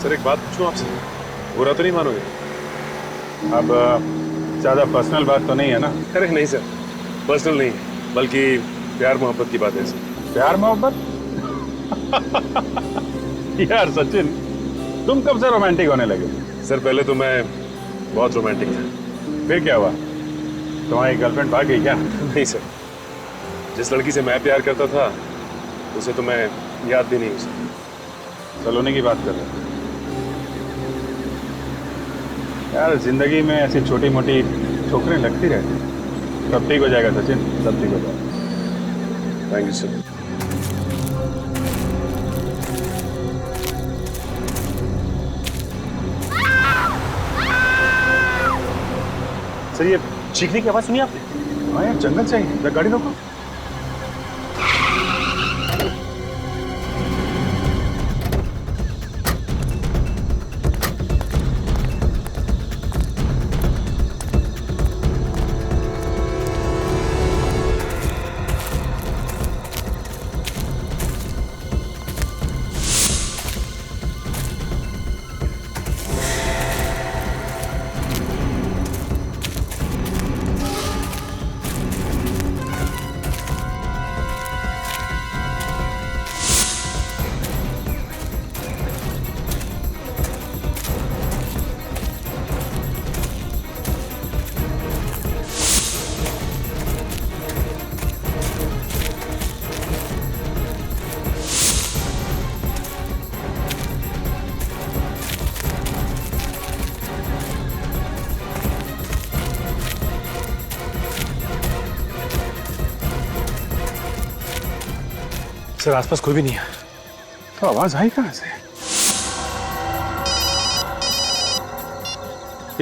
Sir एक बात पूछूं आपसे, बुरा तो नहीं मानोगे? अब ज़्यादा पर्सनल बात तो नहीं है ना? अरे नहीं सर, पर्सनल नहीं है, बल्कि प्यार मोहब्बत की बात है सर। प्यार मोहब्बत? यार सचिन, तुम कब से रोमांटिक होने लगे? सर पहले तो मैं बहुत रोमांटिक था। फिर क्या हुआ? तुम्हारी गर्लफ्रेंड भाग गई क्या? नहीं सर, जिस लड़की से मैं प्यार करता था उसे तो मैं याद भी नहीं हूँ सर। सलोनी की बात कर रहे हो? यार जिंदगी में ऐसी छोटी मोटी ठोकरें लगती रहती हैं। सब ठीक हो जाएगा सचिन, सब ठीक हो जाएगा। Thank you sir. सर ये चीखने की आवाज सुनी आपने? हाँ यार, जंगल से आई। गाड़ी रोको। सर आसपास कोई भी नहीं है। तो आवाज आई कहां से?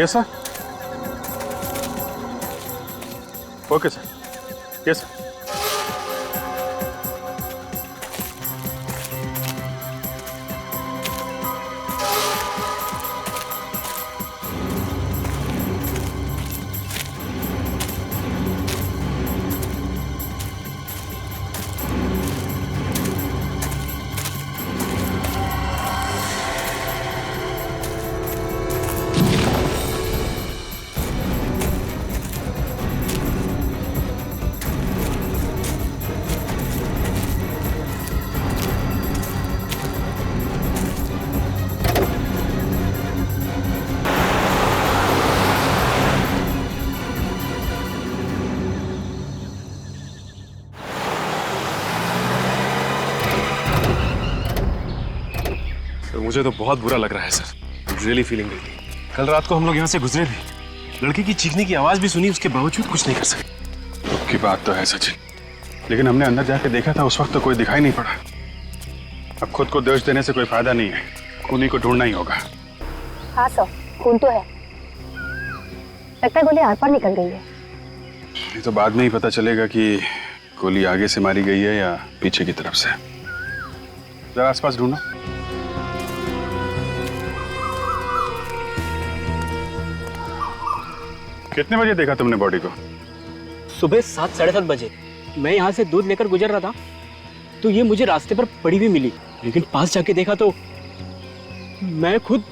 Yes sir. Okay sir. Yes sir. मुझे तो बहुत बुरा लग रहा है सर, रियली फीलिंग रियली। कल रात को हम लोग यहाँ से गुजरे भी, लड़की की चीखने की आवाज भी सुनी, उसके बावजूद कुछ नहीं कर सके। दुख की बात तो है सचिन, लेकिन हमने अंदर जाके देखा था, उस वक्त तो कोई दिखाई नहीं पड़ा। अब खुद को दोष देने से कोई फायदा नहीं है, खूनी को ढूंढना ही होगा। हाँ सर, खून तो है। लगता है गोली आर पार निकल गई है। ये तो बाद में ही पता चलेगा कि गोली आगे से मारी गई है या पीछे की तरफ से। जरा आसपास ढूंढो। कितने बजे देखा तुमने बॉडी को? सुबह 7 साढ़े 7 बजे। मैं यहाँ से दूध लेकर गुजर रहा था तो ये मुझे रास्ते पर पड़ी हुई मिली, लेकिन पास जाके देखा तो मैं खुद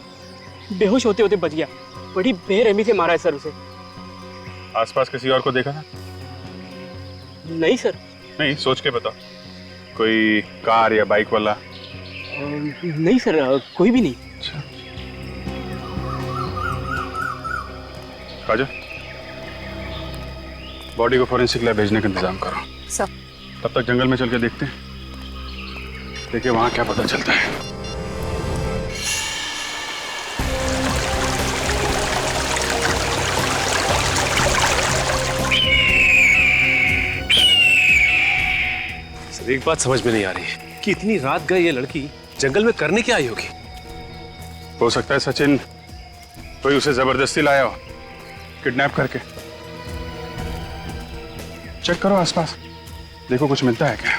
बेहोश होते होते बच गया। बड़ी बेरहमी से मारा है सर उसे। आसपास किसी और को देखा था? नहीं सर। नहीं, सोच के बताओ। कोई कार या बाइक वाला? नहीं सर, कोई भी नहीं। अच्छा। काजल, बॉडी को फॉरेंसिक लैब भेजने का इंतजाम करो। सर। तब तक जंगल में चल के देखते हैं, देखिए वहां क्या पता चलता है। सर एक बात समझ में नहीं आ रही है कि इतनी रात गई ये लड़की जंगल में करने क्या आई होगी? हो सकता है सचिन कोई उसे जबरदस्ती लाया हो, किडनैप करके। चेक करो आसपास, देखो कुछ मिलता है क्या।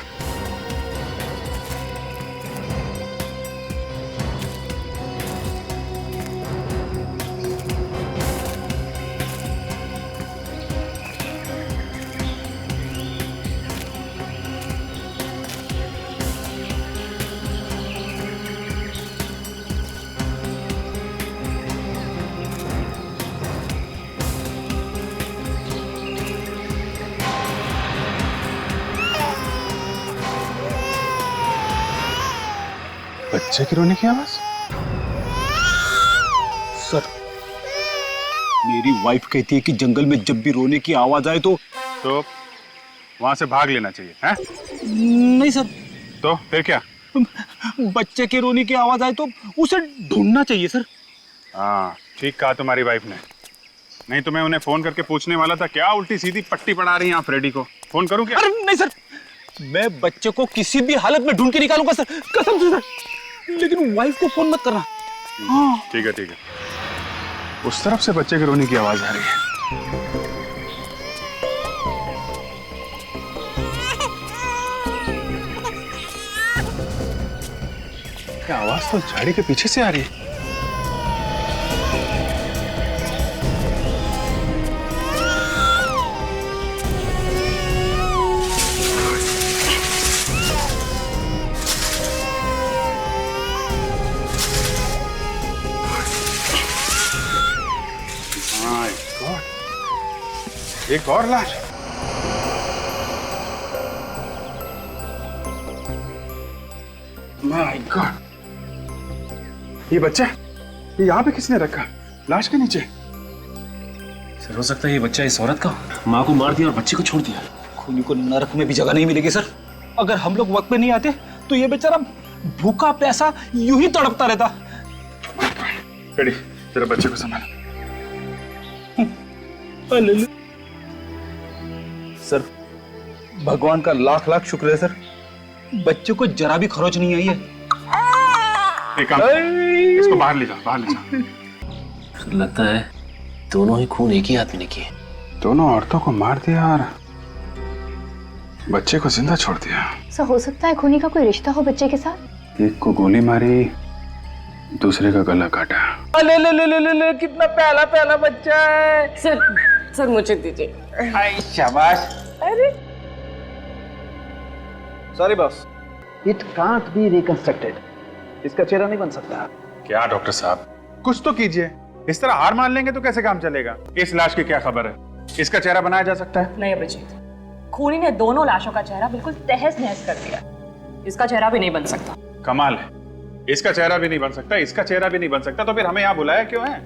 बच्चे की रोने की आवाज? सर, मेरी वाइफ कहती है कि जंगल में जब भी रोने की आवाज आए तो वहां से भाग लेना चाहिए, हैं? नहीं सर, तो फिर क्या? बच्चे के रोने की आवाज आए तो उसे ढूंढना चाहिए सर। हाँ, ठीक कहा तुम्हारी वाइफ ने। नहीं तो मैं उन्हें फोन करके पूछने वाला था, क्या उल्टी सीधी पट्टी पड़ा रही हैं आप फ्रेडी को? फोन करूं क्या? अरे नहीं सर, मैं बच्चे को किसी भी हालत में ढूंढ के निकालूंगा सर, कसम से सर। लेकिन वाइफ को फोन मत करना। हाँ ठीक है ठीक है। उस तरफ से बच्चे के रोने की आवाज आ रही है। क्या आवाज तो झाड़ी के पीछे से आ रही है। My God! एक और लाश। My God! ये बच्चा, ये यहाँ पे किसने रखा? लाश के नीचे? सर हो सकता है ये बच्चा इस औरत का माँ को मार दिया और बच्चे को छोड़ दिया। खूनी को नरक में भी जगह नहीं मिलेगी सर। अगर हम लोग वक्त पे नहीं आते तो ये बेचारा भूखा प्यासा यूं ही तड़पता रहता। रेडी, तेरे बच्चे को संभाल। सर, भगवान का लाख लाख शुक्र है सर, बच्चे को जरा भी खरोच नहीं आई है। एक काम, इसको बाहर ले जाओ, बाहर ले जाओ। लगता है दोनों ही खून एक ही आदमी ने किए। दोनों औरतों को मार दिया और बच्चे को जिंदा छोड़ दिया। सर हो सकता है खूनी का कोई रिश्ता हो बच्चे के साथ। एक को गोली मारी, दूसरे का गला काटा। ले ले ले ले ले, ले कितना प्याला प्याला बच्चा है। सर मुझे दीजिए। हाय शाबाश। अरे sorry boss, it can't be reconstructed. इसका चेहरा नहीं बन सकता। क्या डॉक्टर साहब, कुछ तो कीजिए। इस तरह हार मान लेंगे तो कैसे काम चलेगा? इस लाश की क्या खबर है? इसका चेहरा बनाया जा सकता है? नहीं अभिजीत, खूनी ने दोनों लाशों का चेहरा बिल्कुल तहस नहस कर दिया। इसका चेहरा भी नहीं बन सकता। कमाल है, इसका चेहरा भी नहीं बन सकता, इसका चेहरा भी नहीं बन सकता, तो फिर हमें यहाँ बुलाया क्यों है?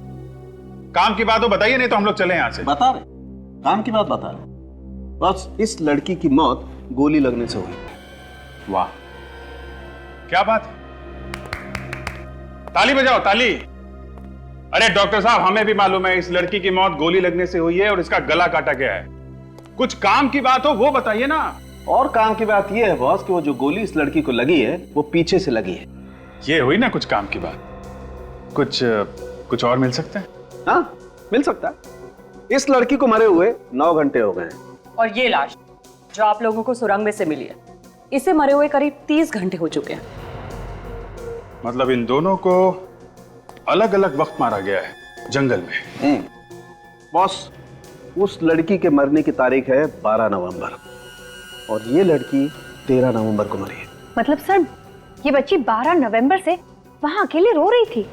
काम की बात हो बताइए, नहीं तो हम लोग चले यहाँ से। बता रहे, काम की बात बता रहे। बस इस लड़की की मौत गोली लगने से हुई। वाह, क्या बात है। ताली बजाओ, ताली। अरे डॉक्टर साहब, हमें भी मालूम है इस लड़की की मौत गोली लगने से हुई है और इसका गला काटा गया है। कुछ काम की बात हो वो बताइए ना। और काम की बात यह है बॉस कि वो जो गोली इस लड़की को लगी है वो पीछे से लगी है। ये हुई ना कुछ काम की बात। कुछ और मिल सकता है? हाँ, मिल सकता है। इस लड़की को मरे हुए 9 घंटे हो गए हैं। और ये लाश जो आप लोगों को सुरंग में से मिली है, इसे मरे हुए करीब 30 घंटे हो चुके हैं। मतलब इन दोनों को अलग अलग वक्त मारा गया है जंगल में। बॉस, उस लड़की के मरने की तारीख है 12 नवंबर और ये लड़की 13 नवंबर को मरी है। मतलब सर ये बच्ची 12 नवंबर से वहां अकेले रो रही थी।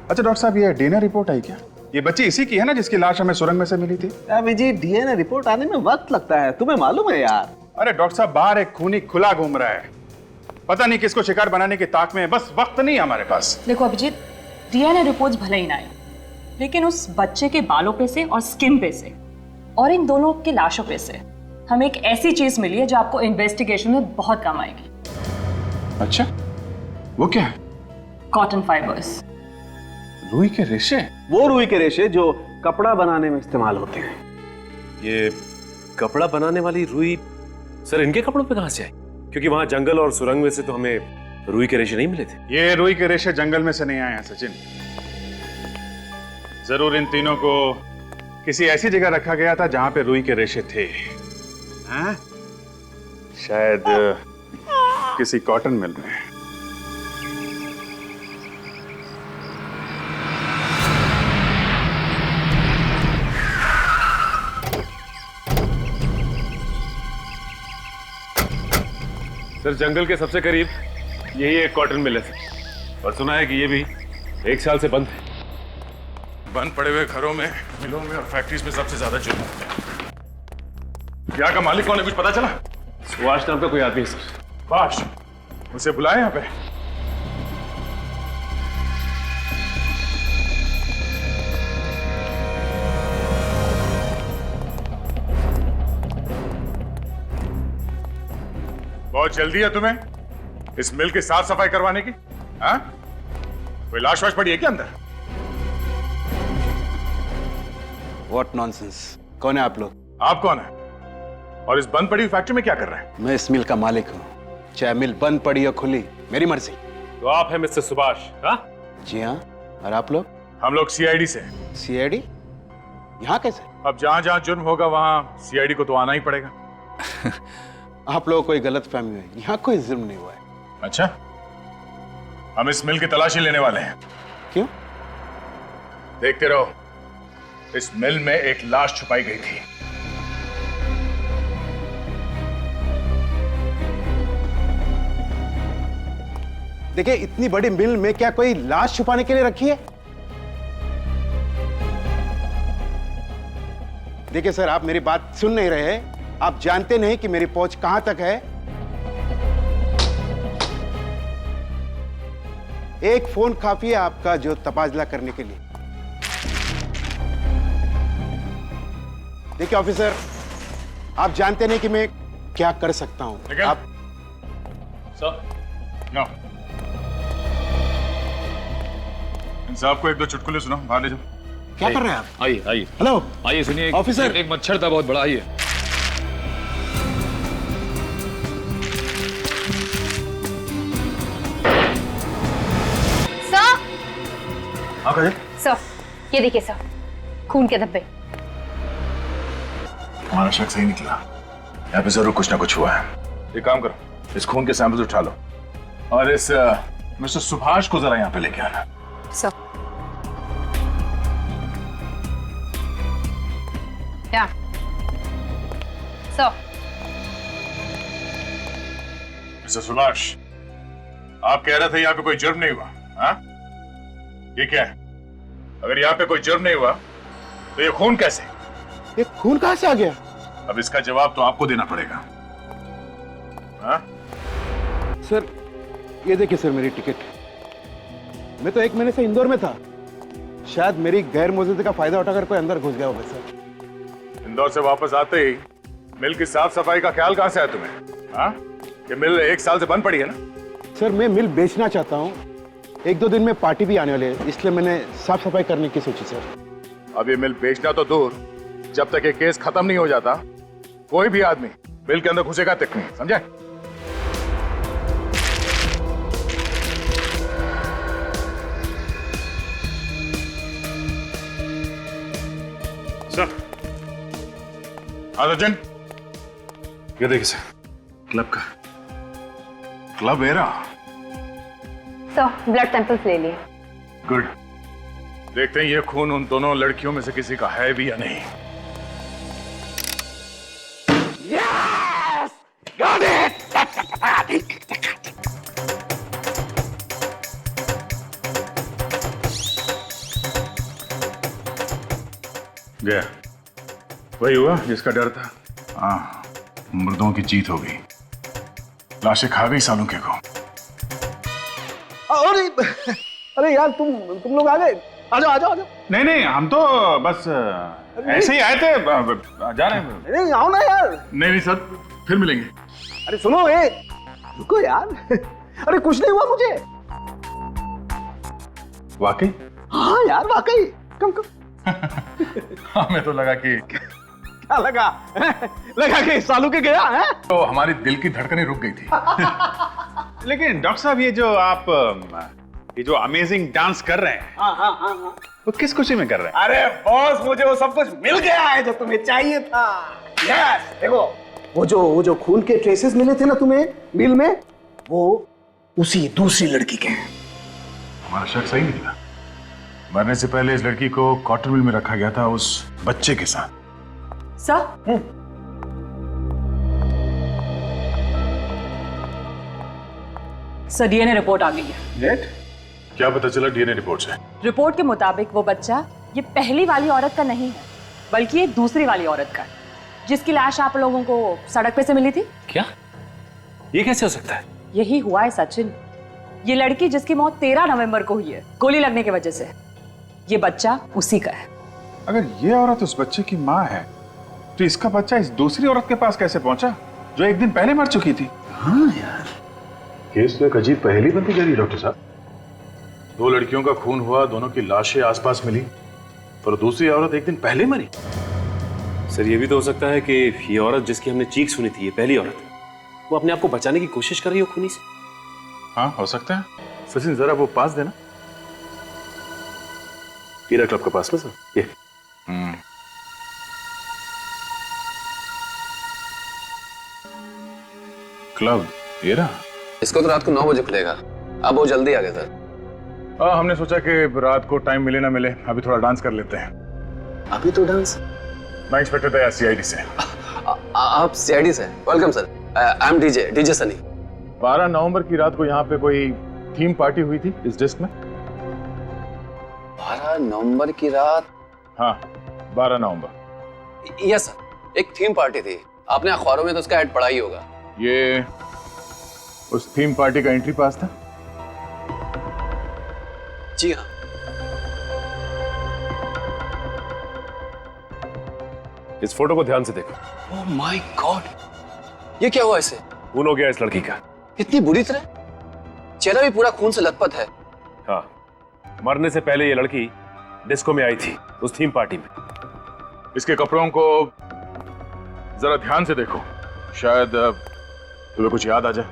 अच्छा डॉक्टर साहब, ये डीएनए रिपोर्ट आई क्या? ये बच्ची इसी की है ना जिसकी लाश हमें सुरंग में से मिली थी? विजय, डीएनए रिपोर्ट आने में वक्त लगता है, तुम्हें मालूम है यार। अरे डॉक्टर साहब, बाहर एक खूनी खुला घूम रहा है, पता नहीं किसको शिकार बनाने की ताक में है, बस वक्त नहीं हमारे पास। देखो अभिजीत, डीएनए रिपोर्ट्स भले ही ना आए, लेकिन उस बच्चे के बालों पे से और स्किन पे से और इन दोनों की लाशों पे से हमें एक ऐसी चीज मिली है जो आपको इन्वेस्टिगेशन में बहुत काम आएगी। अच्छा, वो क्या है? Cotton fibres. रुई के रेशे? वो रुई के रेशे जो कपड़ा बनाने में इस्तेमाल होते हैं। ये कपड़ा बनाने वाली रुई सर इनके कपड़ों पे कहां से आई? क्योंकि वहां जंगल और सुरंग में से तो हमें रुई के रेशे नहीं मिले थे। ये रुई के रेशे जंगल में से नहीं आए हैं सचिन। जरूर इन तीनों को किसी ऐसी जगह रखा गया था जहां पे रुई के रेशे थे। हैं? शायद किसी कॉटन मिल में। सर जंगल के सबसे करीब यही एक कॉटन मिल है सर, और सुना है कि ये भी 1 साल से बंद है। बंद पड़े हुए घरों में, मिलों में और फैक्ट्रीज में सबसे ज्यादा जुर्म होता है। यहाँ का मालिक कौन है, कुछ पता चला? सुभाष नाम का कोई आदमी है सर। बाश, उसे बुलाए यहाँ पे। बहुत जल्दी है तुम्हें इस मिल की साफ सफाई करवाने की? हाँ? कोई लाश वाश पड़ी है क्या अंदर? What nonsense. कौन है आप लोग? आप कौन है और इस बंद पड़ी हुई फैक्ट्री में क्या कर रहे हैं? मैं इस मिल का मालिक हूँ, चाहे मिल बंद पड़ी या खुली, मेरी मर्जी। तो आप हैं मिस्टर सुभाष? हाँ, जी हाँ। और आप लोग? हम लोग सीआईडी से। सीआईडी? यहाँ कैसे? अब जहां जहां जुर्म होगा वहां सीआईडी को तो आना ही पड़ेगा। आप लोगों को कोई गलत फहमी है, यहाँ कोई जुर्म नहीं हुआ है। अच्छा, हम इस मिल की तलाशी लेने वाले हैं। क्यों? देखते रहो, इस मिल में एक लाश छुपाई गई थी। देखिए, इतनी बड़ी मिल में क्या कोई लाश छुपाने के लिए रखी है? देखिए सर, आप मेरी बात सुन नहीं रहे। आप जानते नहीं कि मेरी पहुंच कहां तक है। एक फोन काफी है आपका जो तबादला करने के लिए। देखिए ऑफिसर, आप जानते नहीं कि मैं क्या कर सकता हूं। आप सर, नो। इन साहब को एक दो चुटकुले सुनाओ, बाहर ले जाओ। क्या कर रहे हैं आप? आइए आइए। हेलो आइए सुनिए। ऑफिसर। एक मच्छर था बहुत बड़ा। आइए। सर, हाँ कहे? सर, ये देखिए सर, खून के धब्बे। हमारा शक सही निकला। यहाँ पे जरूर कुछ ना कुछ हुआ है। एक काम करो, इस खून के सैंपल्स उठा लो और इस मिस्टर सुभाष को जरा यहाँ पे लेके आना। सर, क्या सर? मिस्टर सुभाष, आप कह रहे थे यहाँ पे कोई जुर्म नहीं हुआ, हाँ? ये क्या है? अगर यहाँ पे कोई जुर्म नहीं हुआ तो ये खून कैसे? ये खून कहां से आ गया? अब इसका जवाब तो आपको देना पड़ेगा। हाँ? सर, ये देखिए सर, मेरी टिकट। मैं तो 1 महीने से इंदौर में था। शायद मेरी गैर मौजूदगी का फायदा उठाकर कोई अंदर घुस गया होगा सर। इंदौर से वापस आते ही मिल की साफ सफाई का ख्याल कहां से आया तुम्हें? हाँ? ये मिल 1 साल से बंद पड़ी है ना? सर, मैं मिल बेचना चाहता हूँ। 1-2 दिन में पार्टी भी आने वाली है, इसलिए मैंने साफ सफाई करने की सोची सर। अब ये मिल बेचना तो दूर, जब तक ये केस खत्म नहीं हो जाता कोई भी आदमी मिल के अंदर घुसेगा तक नहीं, समझे? सर, अर्जुन, ये देखिए सर, क्लब का। Club era. Sir, blood samples ले लिए। गुड। देखते हैं ये खून उन दोनों लड़कियों में से किसी का है भी या नहीं। गया, वही हुआ जिसका डर था। हाँ, मुर्दों की जीत हो गई। लाशें खा गई सालों के को। अरे यार, तुम लोग आ गए। आ जाओ आ जाओ आ जाओ। नहीं नहीं, हम तो बस ऐसे ही आए थे, जा रहे हैं। नहीं, आओ ना यार। नहीं नहीं सर, फिर मिलेंगे। अरे सुनो, रुको यार। अरे कुछ नहीं हुआ मुझे। वाकई? हाँ यार, वाकई। कम कम। हमें तो लगा कि क्या लगा? लगा कि सालू के गया है? तो हमारी दिल की धड़कनें रुक गई थी। लेकिन डॉक्टर साहब, ये जो अमेजिंग डांस कर रहे हैं, हाँ। वो किस खुशी में कर रहे हैं? अरे बॉस, मुझे वो सब कुछ मिल गया है जो तुम्हें चाहिए था। यस, देखो, वो जो खून के ट्रेसेस मिले थे ना तुम्हें मिल में, वो उसी दूसरी लड़की के हैं। हमारा शक सही निकला। मरने से पहले इस लड़की को कॉटन मिल में रखा गया था उस बच्चे के साथ। सर, सर, डीएनए रिपोर्ट आ गई है। क्या पता चला डीएनए रिपोर्ट से? रिपोर्ट के मुताबिक वो बच्चा ये पहली वाली औरत का नहीं है, बल्कि ये दूसरी वाली औरत का है, जिसकी लाश आप लोगों को सड़क पे से मिली थी। क्या? ये कैसे हो सकता है? यही हुआ है सचिन। ये लड़की जिसकी मौत 13 नवंबर को हुई है गोली लगने की वजह से, ये बच्चा उसी का है। अगर ये औरत उस बच्चे की माँ है तो इसका बच्चा इस दूसरी औरत के पास कैसे पहुंचा जो 1 दिन पहले मर चुकी थी? हाँ यार, केस तो एक अजीब पहेली बनती जा रही है डॉक्टर साहब। दो लड़कियों का खून हुआ, दोनों की लाशें आसपास मिली, पर दूसरी औरत एक दिन पहले मरी। सर ये भी तो हो सकता है कि ये औरत जिसकी हमने चीख सुनी थी, ये पहली औरत है, वो अपने आप को बचाने की कोशिश कर रही हो खूनी से। हाँ हो सकता है। सचिन जरा वो पास देना। हीरा क्लब के पास में सर ये। क्लब ये रहा। इसको तो रात को 9 बजे खुलेगा। आप बहुत जल्दी आ गए सर। हमने सोचा कि रात को टाइम मिले ना मिले, अभी थोड़ा डांस कर लेते हैं। अभी तो डांस? मैं इंस्पेक्टर था सीआईडी से। आप सीआईडी से? Welcome sir. I am DJ Sunny. 12 नवंबर की रात को यहाँ पे कोई थीम पार्टी हुई थी इस डिस्क में। 12 नवंबर की रात? हाँ 12 नवंबर। यस सर, एक थीम पार्टी थी। आपने अखबारों में तो उसका ऐड पढ़ा ही होगा। ये उस थीम पार्टी का एंट्री पास था? जी हाँ। इस फोटो को ध्यान से देखो। ओह माय गॉड, ये क्या हुआ इसे? खून हो गया इस लड़की का। इतनी बुरी तरह? चेहरा भी पूरा खून से लथपथ है। हाँ, मरने से पहले ये लड़की डिस्को में आई थी, उस थीम पार्टी में। इसके कपड़ों को जरा ध्यान से देखो, शायद तुम्हें कुछ याद आ जाए।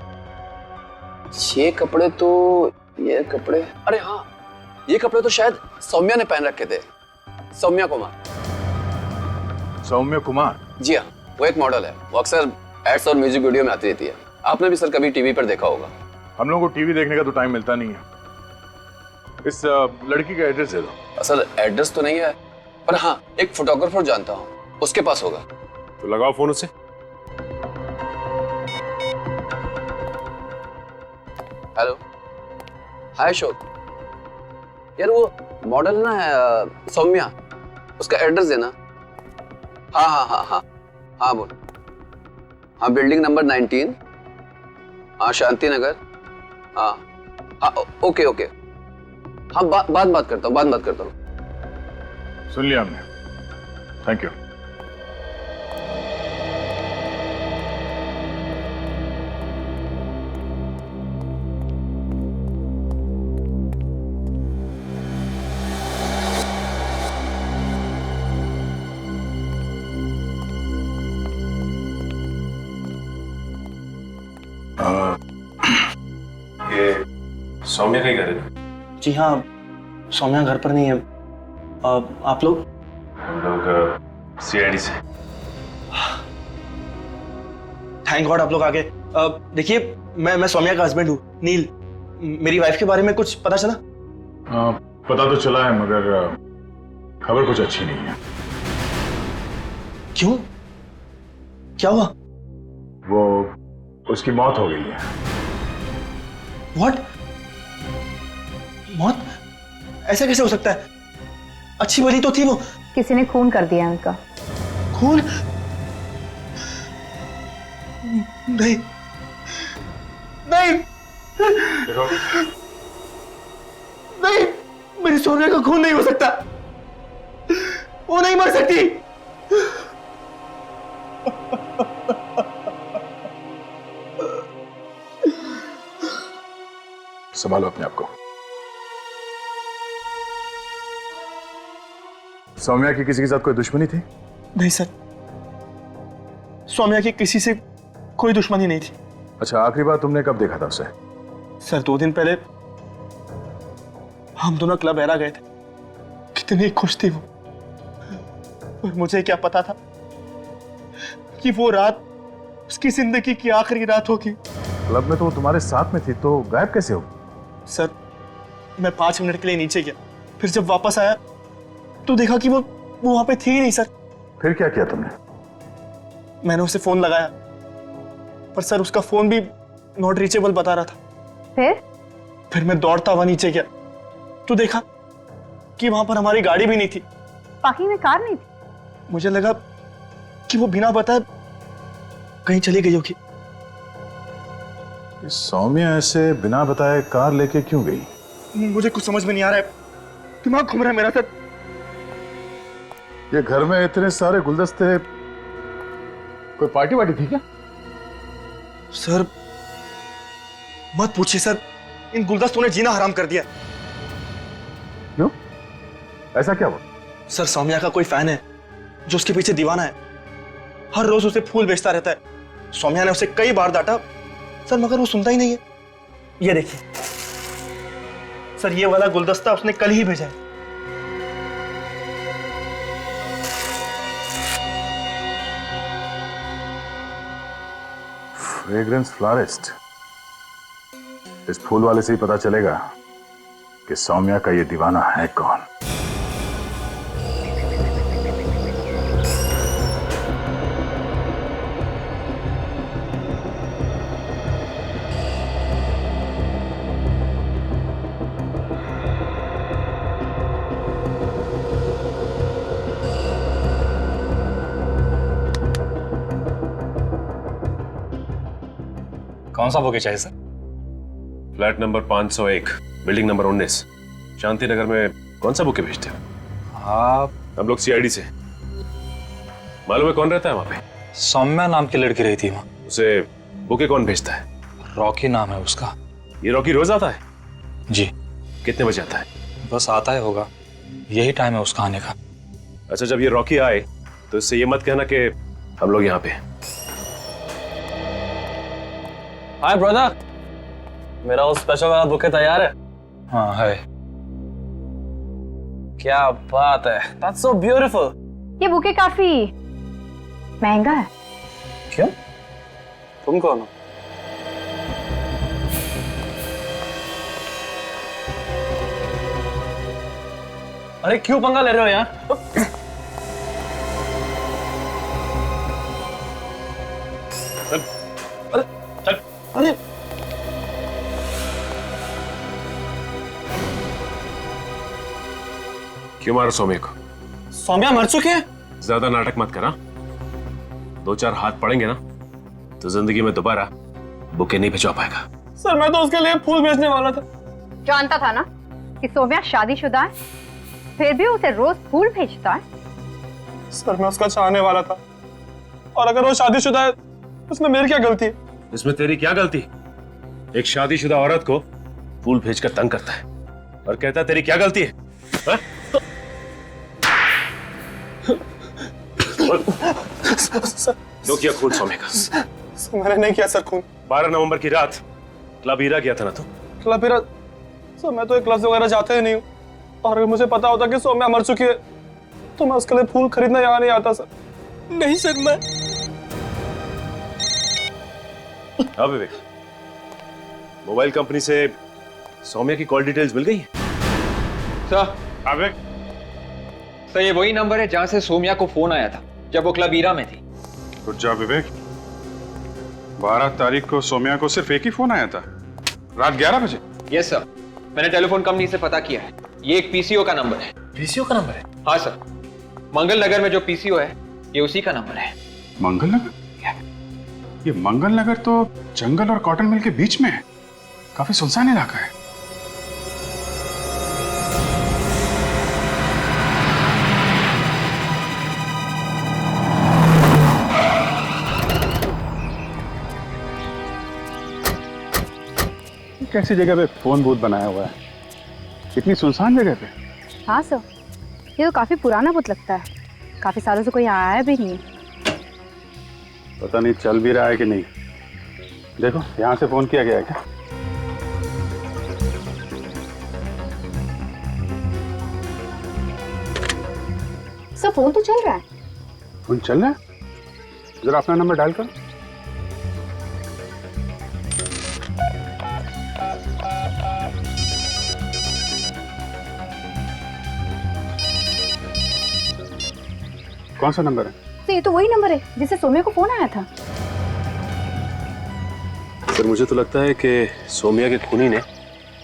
ये कपड़े अरे हाँ, ये कपड़े तो शायद सौम्या ने पहन रखे थे। सौम्या कुमार। सौम्या कुमार? जी हाँ, वो एक मॉडल है। वो अक्सर एड्स और म्यूजिक वीडियो में आती रहती है। आपने भी सर कभी टीवी पर देखा होगा। हम लोगों को टीवी देखने का तो टाइम मिलता नहीं है। इस लड़की का एड्रेस दे दो। सर एड्रेस तो नहीं है, पर हाँ एक फोटोग्राफर जानता हूँ, उसके पास होगा। तो लगाओ फोन उसे। हेलो, हाय अशोक। यार वो मॉडल ना है सौम्या, उसका एड्रेस देना। हाँ हाँ हाँ हाँ हाँ बोल। हाँ बिल्डिंग नंबर 19, हाँ शांति नगर। हाँ हाँ ओके ओके। हाँ बात करता हूँ। सुन लिया हमने, थैंक यू। सौम्या का ही घर है? जी हाँ, सौम्या घर पर नहीं है। आप लोग? हम लोग सीआईडी से। थैंक गॉड आप लोग आ गए। देखिए मैं सौम्या का हस्बैंड हूँ, नील। मेरी वाइफ के बारे में कुछ पता चला? पता तो चला है, मगर खबर कुछ अच्छी नहीं है। क्यों? क्या हुआ? वो उसकी मौत हो गई है। व्हाट? मौत? ऐसा कैसे हो सकता है? अच्छी भली तो थी वो। किसी ने खून कर दिया उनका। खून? नहीं नहीं नहीं, मेरी सोनिया का खून नहीं हो सकता। वो नहीं मर सकती। संभालो अपने आप को। सौम्या की किसी के साथ कोई दुश्मनी थी? नहीं सर, सौम्या की किसी से कोई दुश्मनी नहीं थी। अच्छा, आखिरी बार तुमने कब देखा था उसे? सर 2 दिन पहले हम दोनों क्लब एरा गए थे। कितनी खुश थी वो, और मुझे क्या पता था कि वो रात उसकी जिंदगी की आखिरी रात होगी। क्लब में तो वो तुम्हारे साथ में थी, तो गायब कैसे हो? सर मैं 5 मिनट के लिए नीचे गया, फिर जब वापस आया तो देखा कि वो वहां पे थी ही नहीं। सर फिर क्या किया तुमने? मैंने उसे फोन लगाया, पर सर उसका फोन भी नॉट रीचेबल बता रहा था। फिर मैं दौड़ता हुआ नीचे गया तो देखा कि वहां पर हमारी गाड़ी भी नहीं थी। पार्किंग में कार नहीं थी। मुझे लगा कि वो बिना बताए कहीं चली गई होगी। सौम्या ऐसे बिना बताए कार लेके क्यों गई? मुझे कुछ समझ में नहीं आ रहा है, दिमाग घूम रहा है मेरा। सर ये घर में इतने सारे गुलदस्ते, कोई पार्टी वार्टी थी क्या? सर मत पूछिए सर, इन गुलदस्तों ने जीना हराम कर दिया। क्यों? ऐसा क्या हुआ? सर सौम्या का कोई फैन है जो उसके पीछे दीवाना है, हर रोज उसे फूल बेचता रहता है। सौम्या ने उसे कई बार डांटा सर, मगर वो सुनता ही नहीं है। ये देखिए सर, ये वाला गुलदस्ता उसने कल ही भेजा है। Fragrance florist. इस फूल वाले से ही पता चलेगा कि सौम्या का ये दीवाना है कौन। कौन सा बुके चाहिए sir? Flat number 501, building number 19, Shanti Nagar में कौन सा बुके भेजते हो? आप? हम लोग सीआईडी से। मालूम है कौन रहता है वहां पे? सौम्या नाम की लड़की रही थी वहां। उसे बुके कौन भेजता है? रॉकी नाम है उसका। ये रॉकी रोज आता है? जी। कितने बजे आता है? बस आता है होगा, यही टाइम है उसका आने का। अच्छा, जब ये रॉकी आए तो इससे ये मत कहना कि हम लोग यहाँ पे हैं। हाय ब्रदर, मेरा उस स्पेशल वाला बुके तैयार है? हाँ है। क्या बात है, दैट्स सो ब्यूटीफुल। ये बुके काफी महंगा है। क्यों? तुम कौन हो? अरे क्यों पंगा ले रहे हो यार? अरे चल, अरे क्यों मारो सौम्या को? सौम्या मर चुके हैं। ज्यादा नाटक मत करा। 2-4 हाथ पड़ेंगे ना तो जिंदगी में दोबारा बुके नहीं भिजवा पाएगा। सर मैं तो उसके लिए फूल बेचने वाला था। जानता था ना कि सौम्या शादीशुदा है, फिर भी उसे रोज फूल भेजता है। सर मैं उसका चाहने वाला था, और अगर वो शादीशुदा है उसमें मेरी क्या गलती है? इसमें तेरी क्या गलती? एक शादीशुदा औरत को फूल भेजकर तंग करता है और कहता है तेरी क्या गलती है? हा? जो किया खून सौम्या का? मैंने नहीं किया सर खून। 12 नवंबर की रात क्लब हीरा गया था ना तू? क्लब हीरा? सर मैं तो एक क्लब वगैरह जाते ही नहीं हूँ, और अगर मुझे पता होता कि सौम्या मर चुकी है तो मैं उसके लिए फूल खरीदने यहाँ नहीं आता सर। नहीं सर मैं। हाँ विवेक, मोबाइल कंपनी से सौम्या की कॉल डिटेल्स मिल गई है? सर विवेक, सर ये वही नंबर है जहां से सौम्या को फोन आया था जब वो क्लब हीरा में थी। रुक जा विवेक, 12 तारीख को सौम्या को सिर्फ एक ही फोन आया था, रात 11 बजे। यस सर, मैंने टेलीफोन कंपनी से पता किया है, ये एक पीसीओ का नंबर है। पीसीओ का नंबर है? हाँ सर, मंगल नगर में जो पीसीओ है ये उसी का नंबर है। मंगल नगर? ये मंगल नगर तो जंगल और कॉटन मिल के बीच में है, काफी सुनसान इलाका है। कैसी जगह पे फोन बूथ बनाया हुआ है, इतनी सुनसान जगह पे? हाँ सर, ये तो काफी पुराना बुत लगता है, काफी सालों से कोई आया भी नहीं है। पता नहीं चल भी रहा है कि नहीं। देखो यहाँ से फोन किया गया है क्या? सर फोन तो चल रहा है। फोन चल रहा है? जरा अपना नंबर डायल करो। कौन सा नंबर है? तो ये तो वही नंबर है जिससे सौम्या को फोन आया था। सर मुझे तो लगता है कि सौम्या के खूनी ने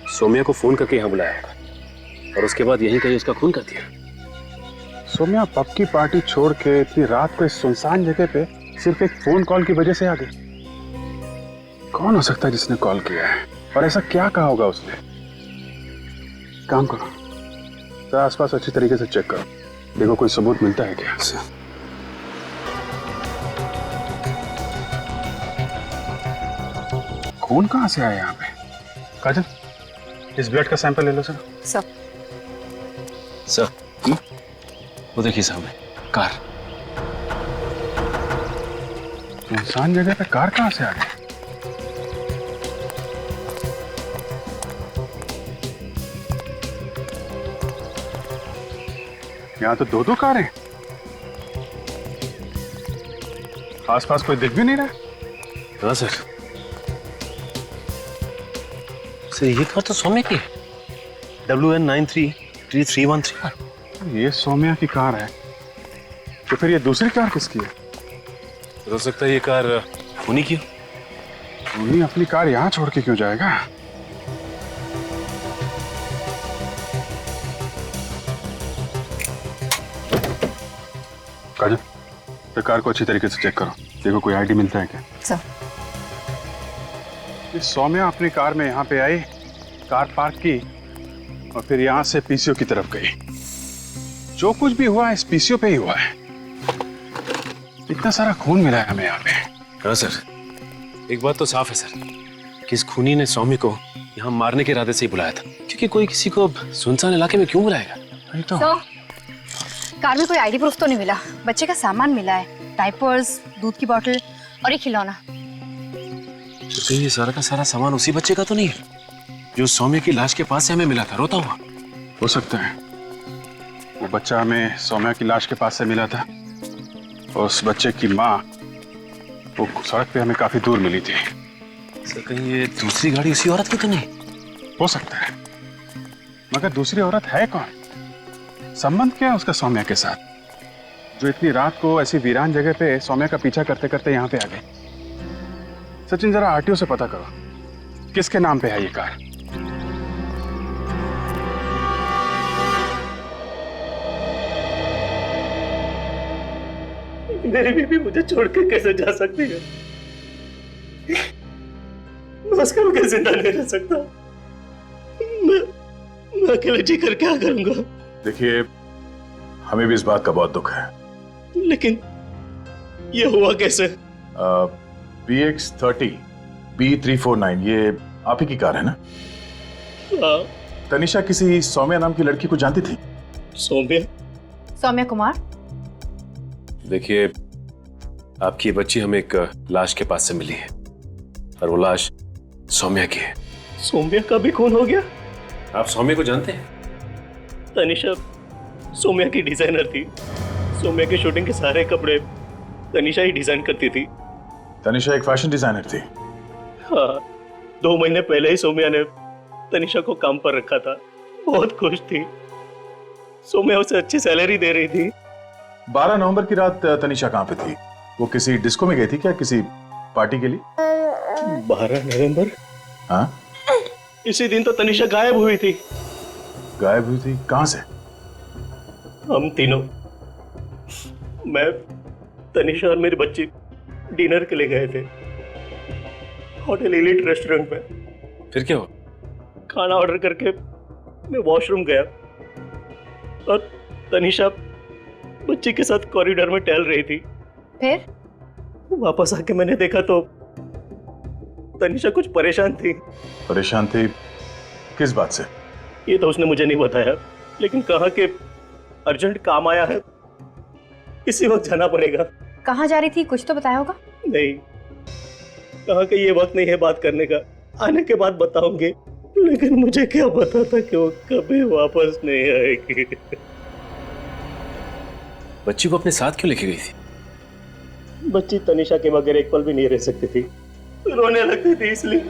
सौम्या को फोन करके यहाँ बुलाया होगा और उसके बाद यहीं कहीं उसका खून कर दिया। सौम्या पब की पार्टी छोड़ के इतनी रात को इस सुनसान जगह पे सिर्फ एक फोन कॉल की वजह से आ गई। कौन हो सकता है जिसने कॉल किया है, और ऐसा क्या कहा होगा उसने? काम करो, तो आसपास अच्छी तरीके से चेक करो, देखो कोई सबूत मिलता है क्या। खून कहाँ से आया यहाँ पे? काजल, इस ब्लड का सैंपल ले लो सर। सर वो देखिए सामने कार। सुनसान जगह पे कार कहाँ से आ गई? यहाँ तो दो कारें। आसपास कोई दिख भी नहीं रहा। हाँ सर ये कार तो सौम्या की है। WN933313। ये सौम्या की कार है, तो फिर ये दूसरी कार किसकी है? हो सकता है ये कार उन्हीं की हो। उन्हीं अपनी कार यहाँ छोड़ के क्यों जाएगा? काजल, ये कार को अच्छी तरीके से चेक करो, देखो कोई आईडी मिलता है क्या। सर। ये सौम्या अपनी कार में यहाँ पे आई, कार पार्क की और फिर यहाँ से पीसीओ की तरफ गई। जो कुछ भी हुआ इस पीसीओ पे ही हुआ है। इतना सारा खून मिला है हमें यहाँ पे। हाँ सर, एक बात तो साफ है सर कि इस खूनी ने सौम्य को यहाँ मारने के इरादे से ही बुलाया था, क्योंकि कोई किसी को सुनसान इलाके में क्यों बुलाएगा? तो कार में कोई आईडी प्रूफ तो नहीं मिला, बच्चे का सामान मिला है, डायपर्स, दूध की बोतल और एक खिलौना। तो ये सारा का सारा सामान उसी बच्चे का तो नहीं है जो सौम्य की लाश के पास से हमें मिला था रोता हुआ? हो सकता है वो बच्चा हमें सौम्या की लाश के पास से मिला था और उस बच्चे की माँ वो सड़क पे हमें काफी दूर मिली थी। सर कहीं ये दूसरी गाड़ी उसी औरत की तो नहीं? हो सकता है, मगर दूसरी औरत है कौन? संबंध क्या है उसका सौम्या के साथ, जो इतनी रात को ऐसी वीरान जगह पे सौम्या का पीछा करते करते यहाँ पे आ गई? सचिन, जरा आरटीओ से पता करो किसके नाम पे है ये कार। मेरी बीवी मुझे छोड़ के कैसे जा सकती है? मैं उसके बगैर जिंदा नहीं रह सकता। मैं अकेले जी कर क्या करूंगा? देखिए, हमें भी इस बात का बहुत दुख है, लेकिन ये हुआ कैसे? BX30 B349 ये आप ही की कार है ना? हाँ। तनिषा किसी सौम्या नाम की लड़की को जानती थी? सौम्या कुमार। देखिए, आपकी बच्ची हमें एक लाश के पास से मिली है और वो लाश सौम्या की है। सौम्या का भी खून हो गया? आप सौम्या को जानते हैं? तनिषा सौम्या की डिजाइनर थी। सौम्या की शूटिंग के सारे कपड़े तनिषा ही डिजाइन करती थी। तनिषा एक फैशन डिजाइनर थी? हाँ, 2 महीने पहले ही सौम्या ने तनिषा को काम पर रखा था। बहुत खुश थी। सौम्या उसे अच्छी सैलरी दे रही थी। 12 नवंबर की रात तनिषा कहाँ पे थी? वो किसी डिस्को में गई थी क्या, किसी पार्टी के लिए? 12 नवंबर? हाँ, इसी दिन तो तनिषा गायब हुई थी। गायब हुई थी? कहाँ से? हम तीनों, मैं, तनिषा और मेरी बच्ची डिनर के लिए गए थे होटल एलिट रेस्टोरेंट में। फिर क्या हुआ? खाना ऑर्डर करके मैं वॉशरूम गया और तनिषा बच्ची के साथ कॉरिडोर में टहल रही थी। फिर वापस आके मैंने देखा तो तनिषा कुछ परेशान थी। परेशान थी किस बात से? ये तो उसने मुझे नहीं बताया, लेकिन कहा कि अर्जेंट काम आया है, इसी वक्त जाना पड़ेगा। कहाँ जा रही थी कुछ तो बताया होगा? नहीं, कहा कि ये वक्त नहीं है बात करने का, आने के बाद बताऊंगी। लेकिन मुझे क्या पता था कि वो कभी वापस नहीं आएगी। बच्ची को अपने साथ क्यों लेके गई थी? बच्ची तनिषा के बगैर एक पल भी नहीं रह सकती थी, रोने लगती थी इसलिए।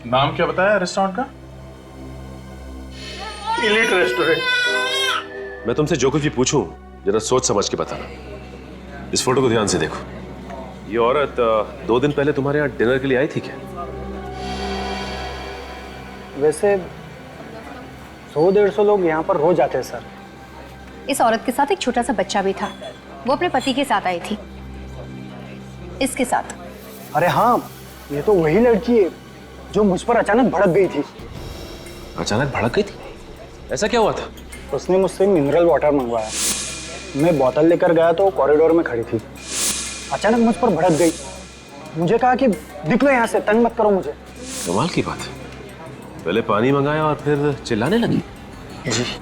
नाम क्या बताया रेस्टोरेंट का? Elite restaurant. मैं तुमसे जो कुछ भी पूछूं जरा सोच समझ के बताना। इस फोटो को ध्यान से देखो। ये औरत 2 दिन पहले तुम्हारे यहाँ डिनर के लिए आई थी क्या? वैसे 100-150 लोग यहाँ पर रोज आते हैं सर। इस औरत के साथ एक छोटा सा बच्चा भी था, वो अपने पति के साथ आई थी, इसके साथ। अरे हाँ, ये तो वही लड़की है जो मुझ पर अचानक भड़क गई थी। अचानक भड़क गई थी? ऐसा क्या हुआ था? उसने मुझसे मिनरल वाटर मंगवाया। मैं बोतल लेकर गया तो कॉरिडोर में खड़ी थी, अचानक मुझ पर भड़क गई। मुझे कहा कि निकलो यहाँ से, तंग मत करो मुझे। कमाल की बात है, पहले पानी मंगाया और फिर चिल्लाने लगी।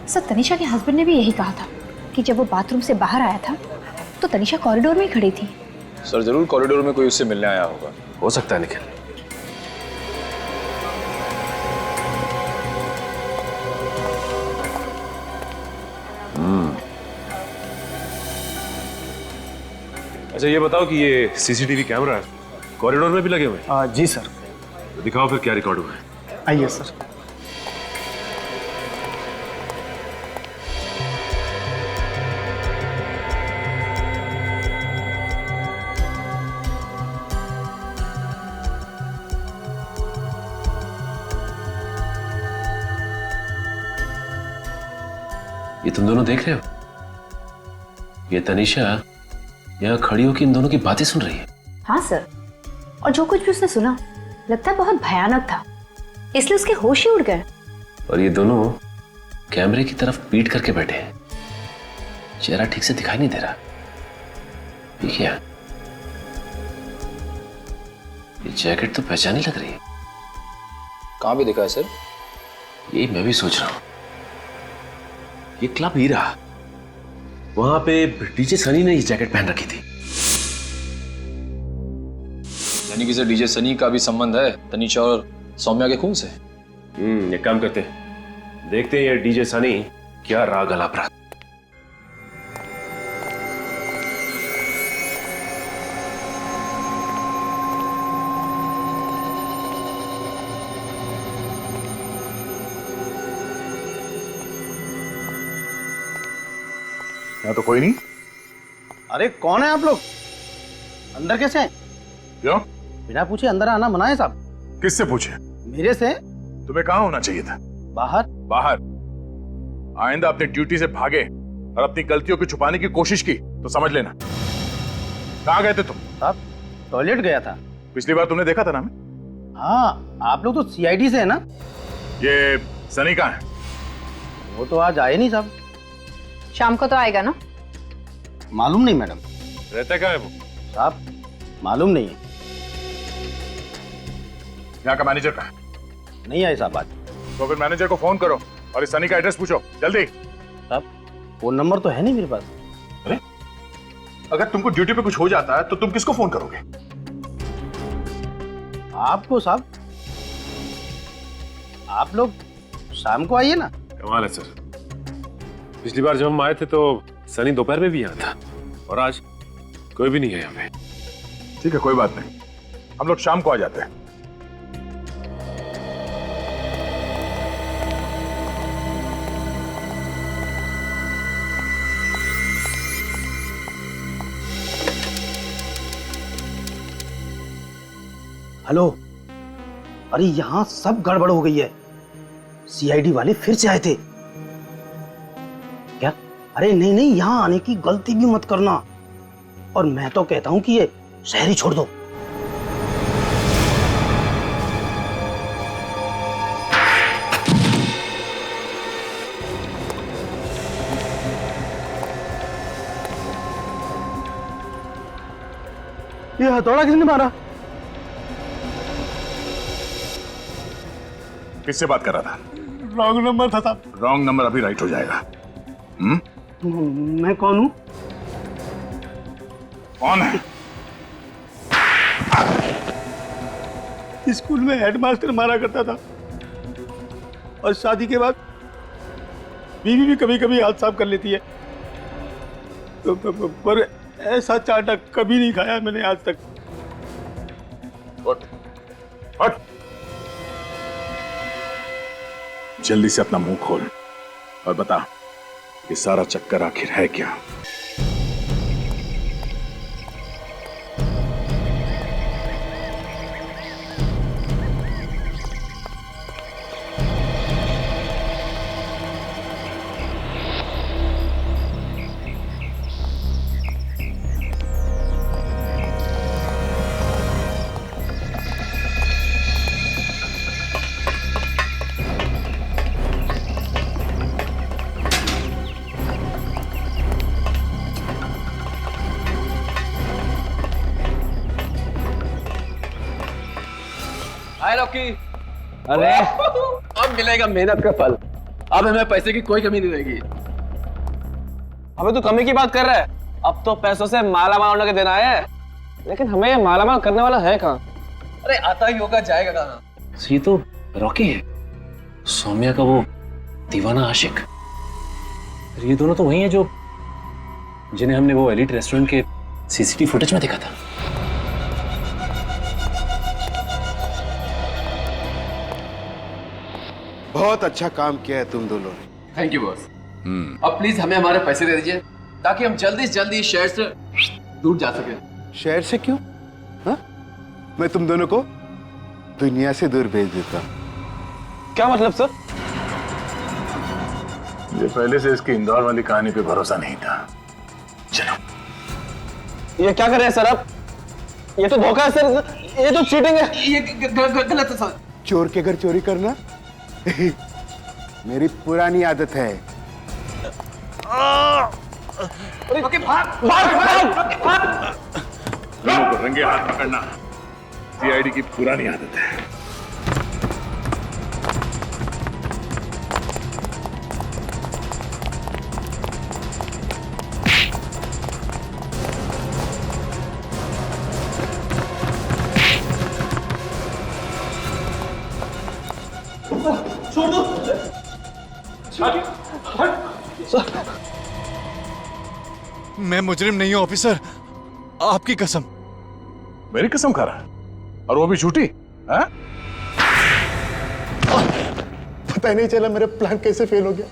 सर तनिषा के हस्बैंड ने भी यही कहा था कि जब वो बाथरूम से बाहर आया था तो तनिषा कॉरिडोर में ही खड़ी थी। सर जरूर कॉरिडोर में कोई उससे मिलने आया होगा। हो सकता है निखिल। अच्छा ये बताओ कि ये सीसीटीवी कैमरा कॉरिडोर में भी लगे हुए हैं? जी सर। तो दिखाओ फिर क्या रिकॉर्ड हुआ है। आइए सर। ये तुम दोनों देख रहे हो? ये तनिषा यहाँ खड़ी होकर इन दोनों की बातें सुन रही है। हाँ सर, और जो कुछ भी उसने सुना लगता है बहुत भयानक था, इसलिए उसके होश ही उड़ गए। और ये दोनों कैमरे की तरफ पीट करके बैठे हैं, चेहरा ठीक से दिखाई नहीं दे रहा। ये क्या? ये जैकेट तो पहचानी लग रही है। कहाँ पे दिखा है सर? यही मैं भी सोच रहा हूं। ये क्लब हीरा, वहां पे डीजे सनी ने ये जैकेट पहन रखी थी। यानी कि सर डीजे सनी का भी संबंध है तनिषा और सौम्या के खून से। एक काम करते हैं, देखते हैं ये डीजे सनी क्या राग अलाप रहा। यहाँ तो कोई नहीं। अरे कौन है आप लोग? अंदर कैसे हैं? क्यों? बिना पूछे अंदर आना मना है साहब। किससे पूछे? मेरे से। तुम्हें कहाँ होना चाहिए था? बाहर। बाहर? आइंदा अपनी ड्यूटी से भागे और अपनी गलतियों को छुपाने की कोशिश की तो समझ लेना। कहाँ गए थे तुम? साहब टॉयलेट गया था। पिछली बार तुमने देखा था ना हमें? हाँ, आप लोग तो सीआईडी से है ना? ये सनी कहाँ है? वो तो आज आए नहीं साहब। शाम को तो आएगा ना? मालूम नहीं मैडम। रहता कहाँ है वो? साहब मालूम नहीं है। यहाँ का मैनेजर कहाँ है? नहीं आए साहब आज। तो फिर मैनेजर को फोन करो और इस सनी का एड्रेस पूछो जल्दी। साहब फोन नंबर तो है नहीं मेरे पास। अरे अगर तुमको ड्यूटी पे कुछ हो जाता है तो तुम किसको फोन करोगे? आपको साहब। आप लोग शाम को आइए ना। कमाल है सर, पिछली बार जब हम आए थे तो सनी दोपहर में भी यहाँ था और आज कोई भी नहीं है यहाँ पे। ठीक है कोई बात नहीं, हम लोग शाम को आ जाते हैं। हेलो, अरे यहाँ सब गड़बड़ हो गई है। सीआईडी वाले फिर से आए थे क्या? अरे नहीं नहीं, यहाँ आने की गलती भी मत करना। और मैं तो कहता हूं कि ये शहर ही छोड़ दो। ये हथौड़ा किसने मारा? किससे बात कर रहा था? रॉन्ग नंबर था साहब। रॉन्ग नंबर अभी राइट हो जाएगा। मैं कौन हूं? कौन है? स्कूल में हेडमास्टर मारा करता था और शादी के बाद बीवी भी कभी कभी हाथ साफ कर लेती है। पर ऐसा चाटा कभी नहीं खाया मैंने आज तक। हट। जल्दी से अपना मुंह खोल और बता ये सारा चक्कर आखिर है क्या? हाय रॉकी। अरे अब मिलेगा मेहनत का फल। अब हमें पैसे की कोई कमी नहीं रहेगी। अबे तू कमी की बात कर रहा है? अब तो पैसों से माला माल होने के दिन आए हैं, लेकिन हमें माला माल करने वाला है कहाँ? अरे आता ही होगा, जाएगा कहाँ? ये तो रॉकी है, सौम्या का वो दीवाना आशिक। ये दोनों तो वही हैं जो जिन्हें हमने वो एलिट रेस्टोरेंट के सीसीटीवी फुटेज में देखा था। बहुत अच्छा काम किया है तुम दोनों ने। Thank you boss. अब प्लीज हमें हमारे पैसे दे दीजिए ताकि हम जल्दी से जल्दी इस शहर से दूर जा सके। शहर से क्यों? हा? मैं तुम दोनों को दुनिया से दूर भेज देता हूं। क्या मतलब सर? मुझे पहले से इसकी इंदौर वाली कहानी पे भरोसा नहीं था। चलो। ये क्या कर रहे हैं सर आप? ये तो धोखा है सर, ये तो चीटिंग है। ये गलत है सर। चोर के घर चोरी करना मेरी पुरानी आदत है। ओके, भाग। दोनों को रंगे हाथ पकड़ना सीआईडी की पुरानी आदत है। छोड़ दो। मैं मुजरिम नहीं हूं ऑफिसर, आपकी कसम। मेरी कसम खा रहा है और वो भी झूठी? पता ही नहीं चला मेरा प्लान कैसे फेल हो गया।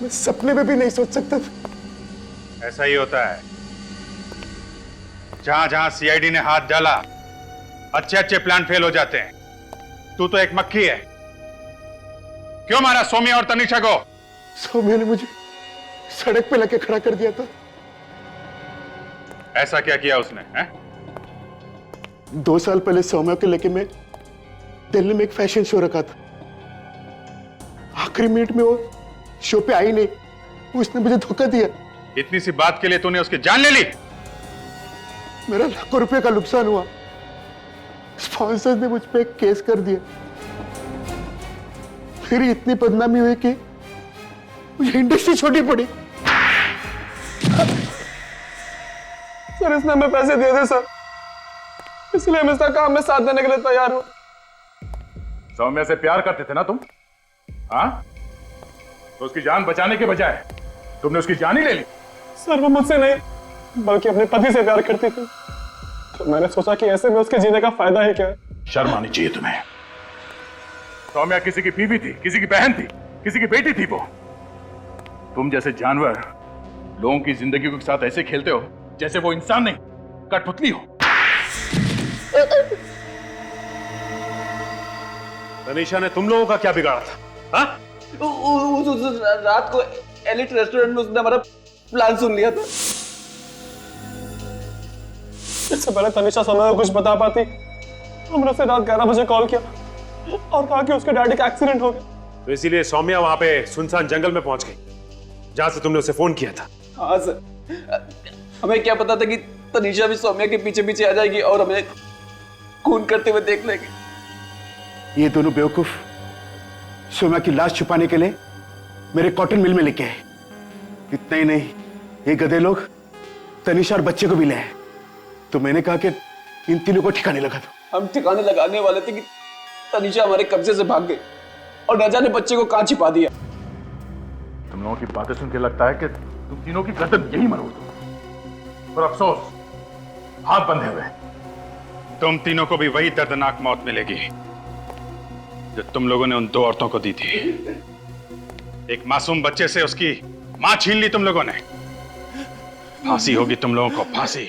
मैं सपने में भी नहीं सोच सकता था। ऐसा ही होता है, जहां जहां सीआईडी ने हाथ डाला अच्छे अच्छे प्लान फेल हो जाते हैं। तू तो एक मक्खी है। क्यों मारा सौम्या और तनिषा को? सौम्या ने मुझे सड़क पे लाके खड़ा कर दिया था। ऐसा क्या किया उसने है? 2 साल पहले सौम्या के लेके मैं दिल्ली में एक फैशन शो रखा था। आखिरी मिनट में वो शो पे आई नहीं, उसने मुझे धोखा दिया। इतनी सी बात के लिए तूने उसकी जान ले ली? मेरा लाखों रुपए का नुकसान हुआ। स्पॉन्सर्स ने मुझ पे एक केस कर दिया। फिर इतनी बदनामी हुई कि मुझे इंडस्ट्री छोड़नी पड़ी। सर इसने हमें पैसे दिए थे सर, इसलिए हम इसका काम में साथ देने के लिए तैयार हो। सौम्या से प्यार करते थे ना तुम? हाँ? तो उसकी जान बचाने के बजाय तुमने उसकी जान ही ले ली। सर वो मुझसे नहीं बल्कि अपने पति से प्यार करती थी, तो मैंने सोचा कि ऐसे में उसके जीने का फायदा ही क्या है। शर्म आनी चाहिए तुम्हें। सौम्या किसी की बीवी थी, किसी की बहन थी, किसी की बेटी थी। वो तुम जैसे जानवर लोगों की जिंदगी के साथ ऐसे खेलते हो जैसे वो इंसान नहीं कठपुतली हो। तनीषा ने तुम लोगों का क्या बिगाड़ा था? हाँ? रात को एलिट रेस्टोरेंट में उसने हमारा प्लान सुन लिया था। इससे पहले तनिषा सौम्या को कुछ बता पाती, हमने उसे रात 11 बजे कॉल किया और कहा कि उसके डैडी का एक्सीडेंट हो गया। तो इसीलिए सौम्या वहां पे सुनसान जंगल में पहुंच गई जहां से तुमने उसे फोन किया था। हाँ सर, हमें क्या पता था कि तनिषा भी सौम्या के पीछे पीछे आ जाएगी और हमें खून करते हुए देख लेगी। ये दोनों बेवकूफ सौम्या की लाश छुपाने के लिए मेरे कॉटन मिल में लेके आए। इतना ही नहीं, ये गधे लोग तनिषा और बच्चे को भी ले आए। तो मैंने कहा कि इन तीनों को ठिकाने लगा दो। हम ठिकाने लगाने वाले थे कि तनिषा हमारे कब्जे से भाग गई और राजा ने बच्चे को कहां छिपा दिया। तुम लोगों की बातें सुन के लगता है कि तुम तीनों की गर्दन यही मरोड़ दो, पर अफसोस हाथ बंधे हुए। तुम तीनों को भी वही दर्दनाक मौत मिलेगी जो तुम लोगों ने उन 2 औरतों को दी थी। एक मासूम बच्चे से उसकी मां छीन ली तुम लोगों ने। फांसी होगी तुम लोगों को, फांसी।